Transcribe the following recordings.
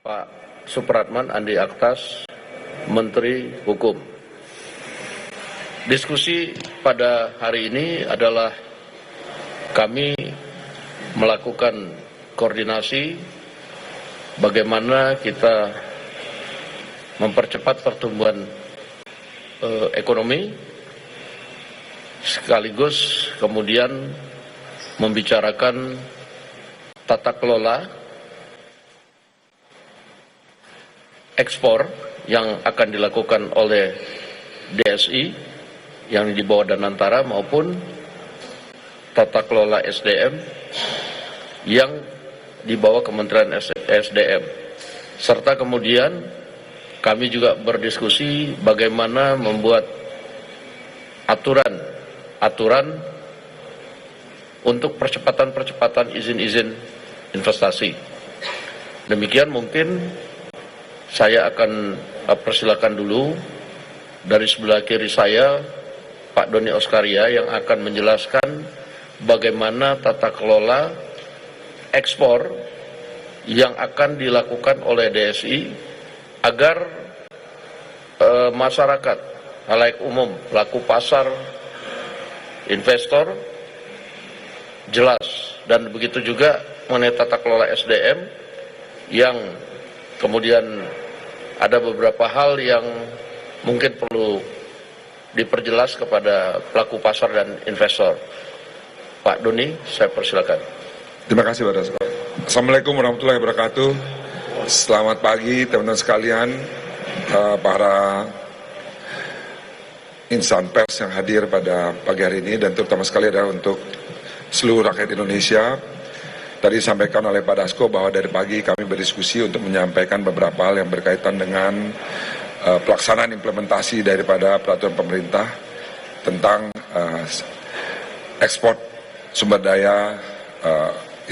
Pak Supratman Andi Aktas, Menteri Hukum. Diskusi pada hari ini adalah kami melakukan koordinasi bagaimana kita mempercepat pertumbuhan ekonomi, sekaligus kemudian membicarakan tata kelola ekspor yang akan dilakukan oleh DSI yang di bawah Danantara maupun tata kelola SDM yang di bawah Kementerian SDM. Serta kemudian kami juga berdiskusi bagaimana membuat aturan untuk percepatan izin-izin investasi. Demikian mungkin saya akan persilakan dulu dari sebelah kiri saya Pak Doni Oskaria yang akan menjelaskan bagaimana tata kelola ekspor yang akan dilakukan oleh DSI agar masyarakat, halayak umum, pelaku pasar, investor jelas, dan begitu juga mengenai tata kelola SDM yang kemudian ada beberapa hal yang mungkin perlu diperjelas kepada pelaku pasar dan investor. Pak Doni, saya persilakan. Terima kasih Pak Dasko. Assalamualaikum warahmatullahi wabarakatuh. Selamat pagi teman-teman sekalian, para insan pers yang hadir pada pagi hari ini, dan terutama sekali adalah untuk seluruh rakyat Indonesia. Tadi disampaikan oleh Pak Dasko bahwa dari pagi kami berdiskusi untuk menyampaikan beberapa hal yang berkaitan dengan pelaksanaan implementasi daripada peraturan pemerintah tentang ekspor sumber daya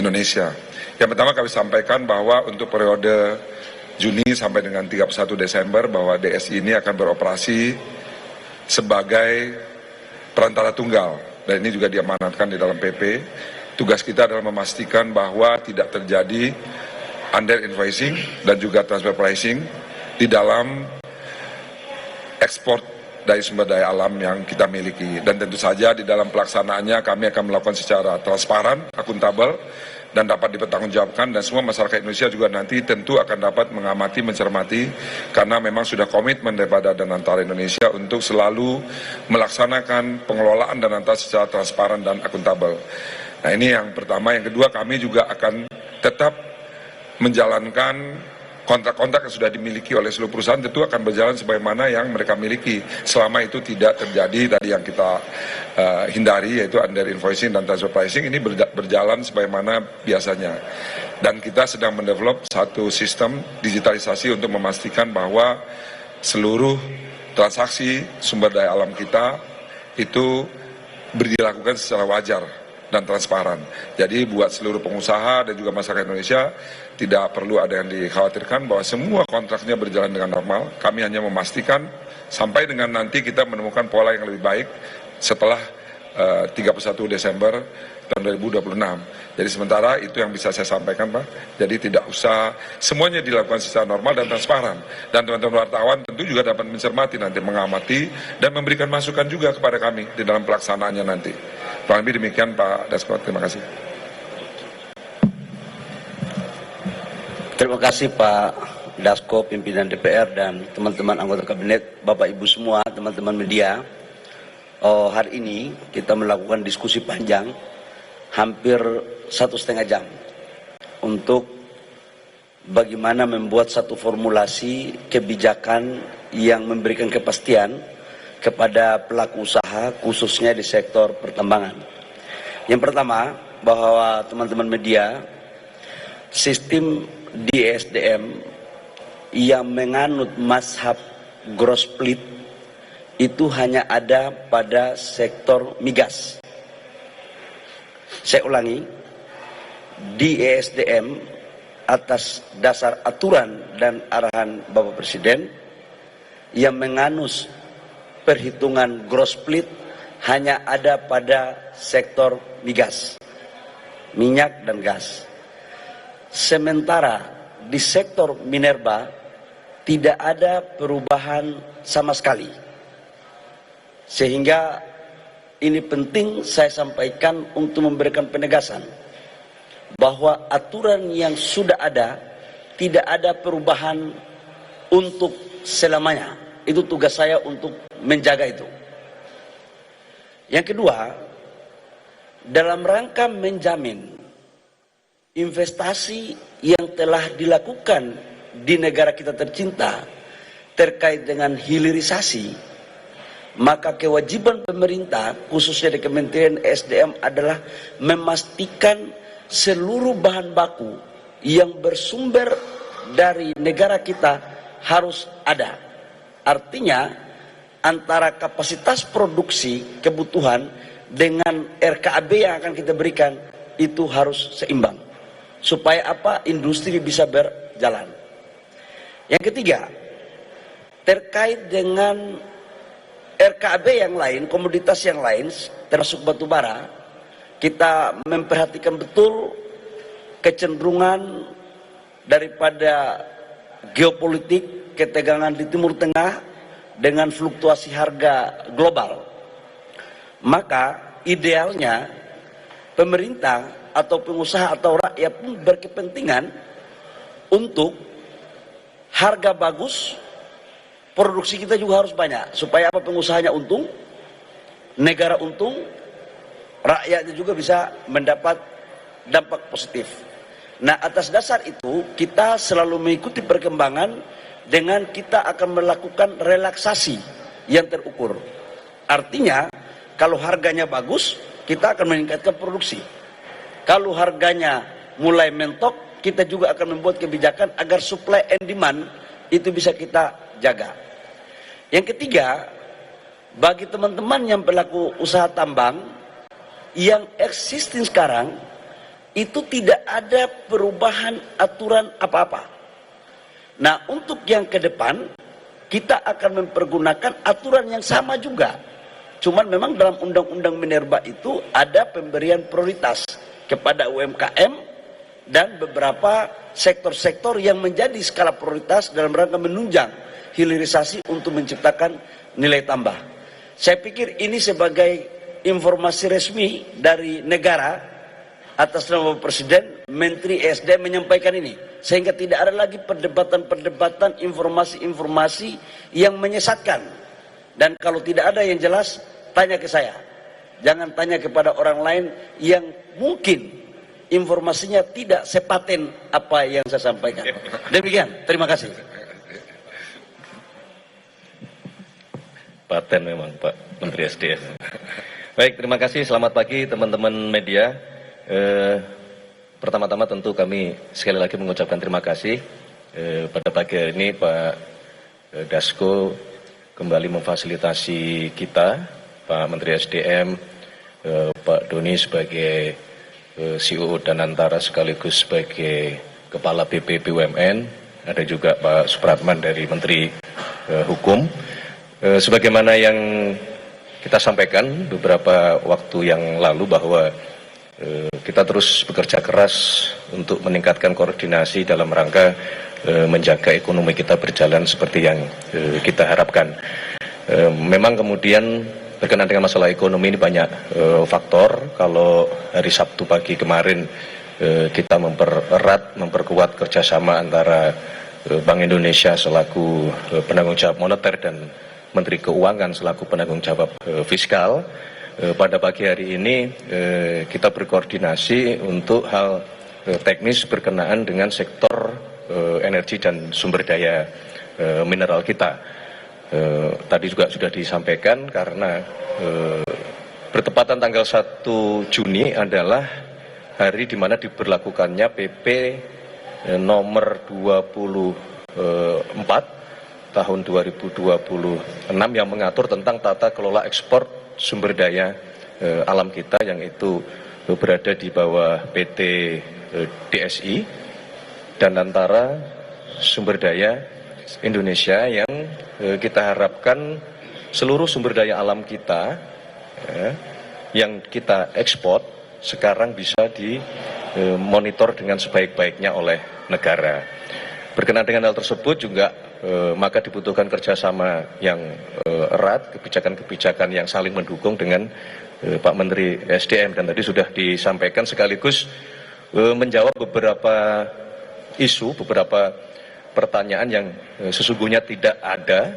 Indonesia. Yang pertama kami sampaikan bahwa untuk periode Juni sampai dengan 31 Desember bahwa DSI ini akan beroperasi sebagai perantara tunggal, dan ini juga diamanatkan di dalam PP. Tugas kita adalah memastikan bahwa tidak terjadi under invoicing dan juga transfer pricing di dalam ekspor dari sumber daya alam yang kita miliki. Dan tentu saja di dalam pelaksanaannya kami akan melakukan secara transparan, akuntabel, dan dapat dipertanggungjawabkan, dan semua masyarakat Indonesia juga nanti tentu akan dapat mengamati, mencermati, karena memang sudah komitmen daripada Danantara Indonesia untuk selalu melaksanakan pengelolaan Danantara secara transparan dan akuntabel. Nah, ini yang pertama. Yang kedua, kami juga akan tetap menjalankan kontrak-kontrak yang sudah dimiliki oleh seluruh perusahaan, tentu akan berjalan sebagaimana yang mereka miliki, selama itu tidak terjadi tadi yang kita hindari, yaitu under invoicing dan transfer pricing. Ini berjalan sebagaimana biasanya, dan kita sedang mendevelop satu sistem digitalisasi untuk memastikan bahwa seluruh transaksi sumber daya alam kita itu dilakukan secara wajar dan transparan. Jadi buat seluruh pengusaha dan juga masyarakat Indonesia tidak perlu ada yang dikhawatirkan bahwa semua kontraknya berjalan dengan normal. Kami hanya memastikan sampai dengan nanti kita menemukan pola yang lebih baik setelah 31 Desember tahun 2026. Jadi sementara itu yang bisa saya sampaikan, Pak. Jadi tidak usah semuanya dilakukan secara normal dan transparan. Dan teman-teman wartawan tentu juga dapat mencermati nanti, mengamati, dan memberikan masukan juga kepada kami di dalam pelaksanaannya nanti. Kurang lebih demikian Pak Dasko, terima kasih. Terima kasih Pak Dasko, pimpinan DPR, dan teman-teman anggota kabinet, Bapak Ibu semua, teman-teman media. Hari ini kita melakukan diskusi panjang, hampir 1,5 jam, untuk bagaimana membuat satu formulasi kebijakan yang memberikan kepastian kepada pelaku usaha, khususnya di sektor pertambangan. Yang pertama, bahwa teman-teman media, sistem di SDM yang menganut mazhab gross split itu hanya ada pada sektor migas. Saya ulangi, di ESDM atas dasar aturan dan arahan Bapak Presiden yang menganut perhitungan gross split hanya ada pada sektor migas, minyak dan gas. Sementara di sektor minerba tidak ada perubahan sama sekali. Sehingga ini penting saya sampaikan untuk memberikan penegasan bahwa aturan yang sudah ada tidak ada perubahan untuk selamanya. Itu tugas saya untuk menjaga itu. Yang kedua, dalam rangka menjamin investasi yang telah dilakukan di negara kita tercinta terkait dengan hilirisasi, maka kewajiban pemerintah khususnya di Kementerian SDM adalah memastikan seluruh bahan baku yang bersumber dari negara kita harus ada. Artinya antara kapasitas produksi kebutuhan dengan RKAB yang akan kita berikan itu harus seimbang. Supaya apa? Industri bisa berjalan. Yang ketiga, terkait dengan RKAB yang lain, komoditas yang lain, termasuk batu bara, kita memperhatikan betul kecenderungan daripada geopolitik, ketegangan di Timur Tengah dengan fluktuasi harga global. Maka idealnya pemerintah atau pengusaha atau rakyat pun berkepentingan untuk harga bagus, produksi kita juga harus banyak. Supaya apa? Pengusahanya untung, negara untung, rakyatnya juga bisa mendapat dampak positif. Nah, atas dasar itu kita selalu mengikuti perkembangan dengan kita akan melakukan relaksasi yang terukur. Artinya, kalau harganya bagus, kita akan meningkatkan produksi. Kalau harganya mulai mentok, kita juga akan membuat kebijakan agar supply and demand itu bisa kita jaga. Yang ketiga, bagi teman-teman yang pelaku usaha tambang yang existing sekarang, itu tidak ada perubahan aturan apa-apa. Nah, untuk yang ke depan, kita akan mempergunakan aturan yang sama juga. Cuman memang dalam undang-undang minerba itu ada pemberian prioritas kepada UMKM dan beberapa sektor-sektor yang menjadi skala prioritas dalam rangka menunjang hilirisasi untuk menciptakan nilai tambah. Saya pikir ini sebagai informasi resmi dari negara atas nama Presiden, Menteri SDM menyampaikan ini. Sehingga tidak ada lagi perdebatan-perdebatan, informasi-informasi yang menyesatkan. Dan kalau tidak ada yang jelas, tanya ke saya. Jangan tanya kepada orang lain yang mungkin informasinya tidak sepaten apa yang saya sampaikan. Demikian, terima kasih. Paten memang Pak Menteri SDM. Baik, terima kasih. Selamat pagi teman-teman media. Pertama-tama tentu kami sekali lagi mengucapkan terima kasih pada pagi hari ini Pak Dasko kembali memfasilitasi kita, Pak Menteri SDM, Pak Doni sebagai CEO Danantara sekaligus sebagai Kepala BP BUMN, ada juga Pak Supratman dari Menteri Hukum. Sebagaimana yang kita sampaikan beberapa waktu yang lalu bahwa kita terus bekerja keras untuk meningkatkan koordinasi dalam rangka menjaga ekonomi kita berjalan seperti yang kita harapkan. Memang kemudian berkenaan dengan masalah ekonomi ini banyak faktor. Kalau hari Sabtu pagi kemarin kita memperkuat kerjasama antara Bank Indonesia selaku penanggung jawab moneter dan Menteri Keuangan selaku penanggung jawab fiskal. Pada pagi hari ini kita berkoordinasi untuk hal teknis berkenaan dengan sektor energi dan sumber daya mineral kita. Tadi juga sudah disampaikan karena bertepatan tanggal 1 Juni adalah hari di mana diberlakukannya PP nomor 24 tahun 2026 yang mengatur tentang tata kelola ekspor sumber daya alam kita yang itu berada di bawah PT DSI dan antara sumber daya Indonesia yang kita harapkan seluruh sumber daya alam kita yang kita ekspor sekarang bisa dimonitor dengan sebaik-baiknya oleh negara. Berkenaan dengan hal tersebut juga maka dibutuhkan kerjasama yang erat, kebijakan-kebijakan yang saling mendukung dengan Pak Menteri SDM, dan tadi sudah disampaikan sekaligus menjawab beberapa isu, beberapa pertanyaan yang sesungguhnya tidak ada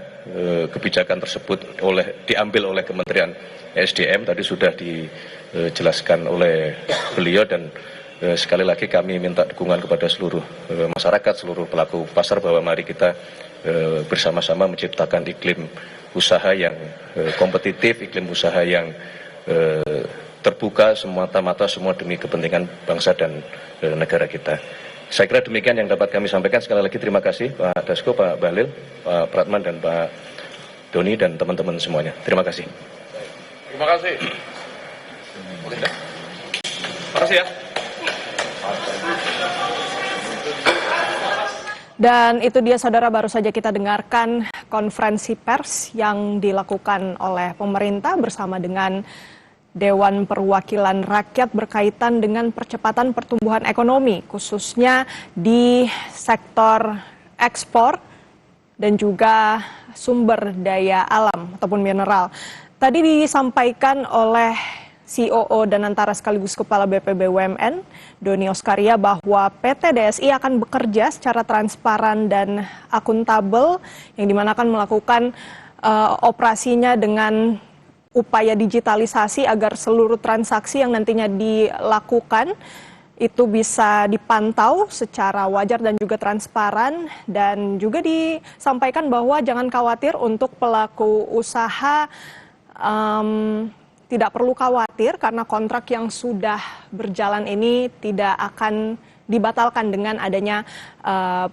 kebijakan tersebut diambil oleh Kementerian SDM. Tadi sudah dijelaskan oleh beliau, dan sekali lagi kami minta dukungan kepada seluruh masyarakat, seluruh pelaku pasar, bahwa mari kita bersama-sama menciptakan iklim usaha yang kompetitif, iklim usaha yang terbuka semata-mata semua demi kepentingan bangsa dan negara kita. Saya kira demikian yang dapat kami sampaikan. Sekali lagi terima kasih Pak Dasko, Pak Bahlil, Pak Pratman, dan Pak Doni, dan teman-teman semuanya. Terima kasih. Terima kasih. Terima kasih ya. Dan itu dia saudara, baru saja kita dengarkan konferensi pers yang dilakukan oleh pemerintah bersama dengan Dewan Perwakilan Rakyat berkaitan dengan percepatan pertumbuhan ekonomi, khususnya di sektor ekspor dan juga sumber daya alam ataupun mineral. Tadi disampaikan oleh COO dan antara sekaligus Kepala BPBUMN, Doni Oskaria, bahwa PT DSI akan bekerja secara transparan dan akuntabel, yang dimana akan melakukan operasinya dengan upaya digitalisasi agar seluruh transaksi yang nantinya dilakukan itu bisa dipantau secara wajar dan juga transparan. Dan juga disampaikan bahwa jangan khawatir untuk pelaku usaha, tidak perlu khawatir karena kontrak yang sudah berjalan ini tidak akan dibatalkan dengan adanya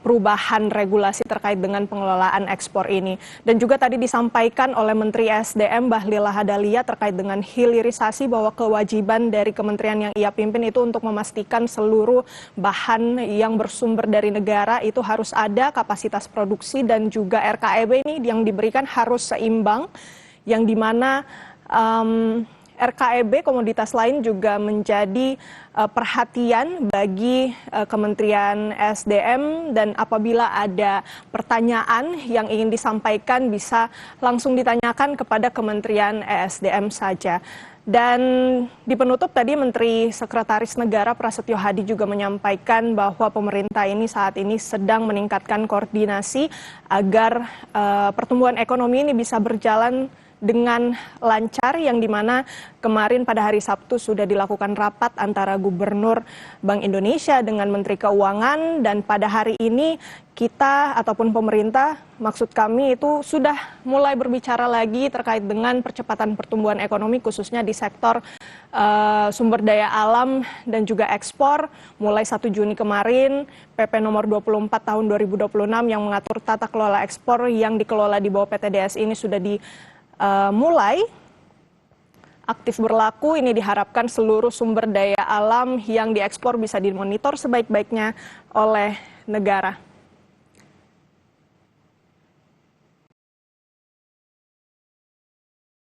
perubahan regulasi terkait dengan pengelolaan ekspor ini. Dan juga tadi disampaikan oleh Menteri SDM Bahlil Lahadalia terkait dengan hilirisasi, bahwa kewajiban dari kementerian yang ia pimpin itu untuk memastikan seluruh bahan yang bersumber dari negara itu harus ada, kapasitas produksi dan juga RKEB ini yang diberikan harus seimbang, yang dimana RKEB komoditas lain juga menjadi perhatian bagi Kementerian SDM, dan apabila ada pertanyaan yang ingin disampaikan bisa langsung ditanyakan kepada Kementerian ESDM saja. Dan di penutup tadi Menteri Sekretaris Negara Prasetyo Hadi juga menyampaikan bahwa pemerintah ini saat ini sedang meningkatkan koordinasi agar pertumbuhan ekonomi ini bisa berjalan dengan lancar, yang dimana kemarin pada hari Sabtu sudah dilakukan rapat antara Gubernur Bank Indonesia dengan Menteri Keuangan, dan pada hari ini kita ataupun pemerintah, maksud kami itu sudah mulai berbicara lagi terkait dengan percepatan pertumbuhan ekonomi khususnya di sektor sumber daya alam dan juga ekspor. Mulai 1 Juni kemarin PP nomor 24 tahun 2026 yang mengatur tata kelola ekspor yang dikelola di bawah PT DSI ini sudah mulai aktif berlaku. Ini diharapkan seluruh sumber daya alam yang diekspor bisa dimonitor sebaik-baiknya oleh negara.